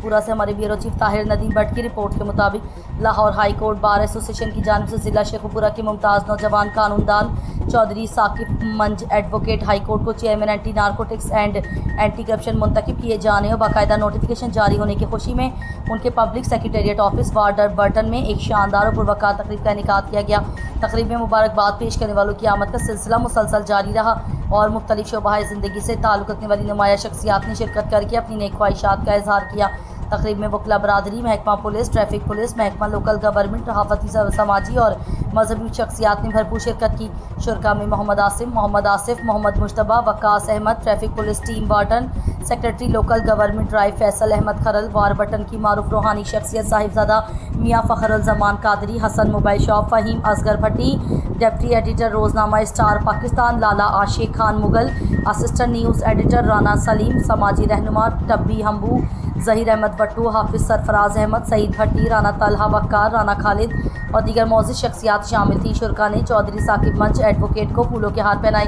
پورا سے ہمارے bureau chief Tahir Nadeem but کی رپورٹ کے مطابق Lahore high court bar association کی جانب سے ضلع شیخو پورہ کے ممتاز نوجوان قانون دان Chaudhry Saqib Manj advocate high court کو chairman anti narcotics and anti corruption منتخب کیے جانے اور باقاعدہ نوٹیفیکیشن جاری ہونے کی خوشی میں ان کے پبلک سیکریٹریٹ آفس وارڈر برٹن میں ایک شاندار اور پروقار تقریب کا انعقاد کیا گیا۔ تقریب میں مبارکباد پیش کرنے والوں کی آمد کا سلسلہ مسلسل جاری رہا اور مختلف شعبہ زندگی سے تعلق رکھنے والی نمایاں شخصیات نے شرکت کر کے اپنی نیک خواہشات کا اظہار کیا۔ تقریب میں وکلا برادری، محکمہ پولیس، ٹریفک پولیس، محکمہ لوکل گورنمنٹ، صحافتی، سماجی اور مذہبی شخصیات نے بھرپور شرکت کی۔ شرکاء میں Muhammad Asim, Muhammad Asif, Muhammad Mujtaba, Waqas Ahmad, traffic police team warden, secretary local government Rai Faisal Ahmad Kharal, Warburton کی معروف روحانی شخصیت Sahibzada Mian Fakhar uz Zaman Qadri, Hassan mobile shop Fahim Asghar Bhatti, deputy editor روزنامہ star Pakistan Lala Ashiq Khan Mughal, assistant news editor Rana Saleem, سماجی رہنما ٹبی ہمبو، ظہیر احمد بٹو، حافظ سرفراز احمد، سعید بھٹی، رانا طلحہ وقار، رانا خالد اور دیگر معزز شخصیات شامل تھیں۔ شرکاء نے چودھری ثاقب منج ایڈوکیٹ کو پھولوں کے ہار پہنائے،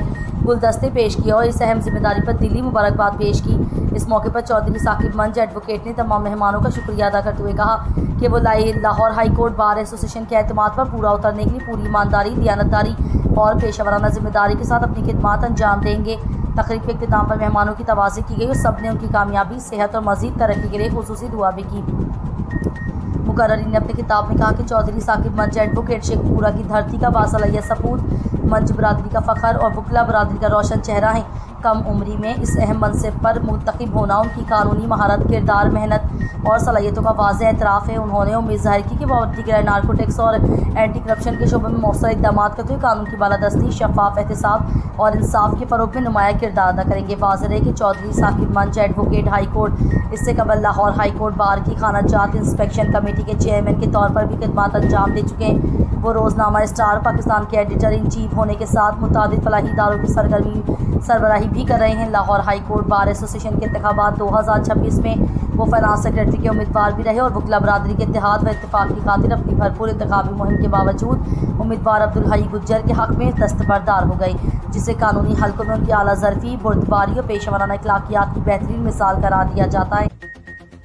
گلدستے پیش کیے اور اس اہم ذمہ داری پر دلی مبارکباد پیش کی۔ اس موقع پر چودھری ثاقب منج ایڈوکیٹ نے تمام مہمانوں کا شکریہ ادا کرتے ہوئے کہا کہ وہ Lahore high court bar association کے اعتماد پر پورا اترنے کے لیے پوری ایمانداری، دیانتداری اور پیشہ ورانہ ذمہ داری کے ساتھ اپنی خدمات انجام دیں گے۔ تقریب کے اختتام پر مہمانوں کی توازی کی گئی اور سب نے ان کی کامیابی، صحت اور مزید ترقی کے لیے خصوصی دعا بھی کی۔ مقررین نے اپنے خطاب میں کہا کہ چودھری ثاقب منج ایڈوکیٹ شیخو پورہ کی دھرتی کا باصلاحیت سپوت، منج برادری کا فخر اور وکلا برادری کا روشن چہرہ ہیں۔ کم عمری میں اس اہم منصب پر منتخب ہونا ان کی قانونی مہارت، کردار، محنت اور صلاحیتوں کا واضح اعتراف ہے۔ انہوں نے امید ظاہر کی کہ وہ دیگر نارکوٹکس اور اینٹی کرپشن کے شعبے میں مؤثر اقدامات کرتے ہوئے قانون کی بالادستی، شفاف احتساب اور انصاف کے فروغ میں نمایاں کردار ادا کریں گے۔ واضح ہے کہ Chaudhry Saqib Manj advocate high court اس سے قبل لاہور ہائی کورٹ بار کی خانہ جات انسپیکشن کمیٹی کے چیئرمین کے طور پر بھی خدمات انجام دے چکے ہیں۔ وہ روزنامہ اسٹار پاکستان کے ایڈیٹر ان چیف ہونے کے ساتھ متعدد فلاحی اداروں کی سربراہی بھی کر رہے ہیں۔ Lahore high court bar association کے انتخابات 2026 میں وہ فائنانس سیکریٹری کے امیدوار بھی رہے اور وکلا برادری کے اتحاد و اتفاق کی خاطر اپنی بھرپور انتخابی مہم کے باوجود امیدوار عبدالحی گجر کے حق میں دستبردار ہو گئے، جسے قانونی حلقوں میں ان کی اعلیٰ ظرفی، بردباری اور پیشہ ورانہ اخلاقیات کی بہترین مثال قرار دیا جاتا ہے۔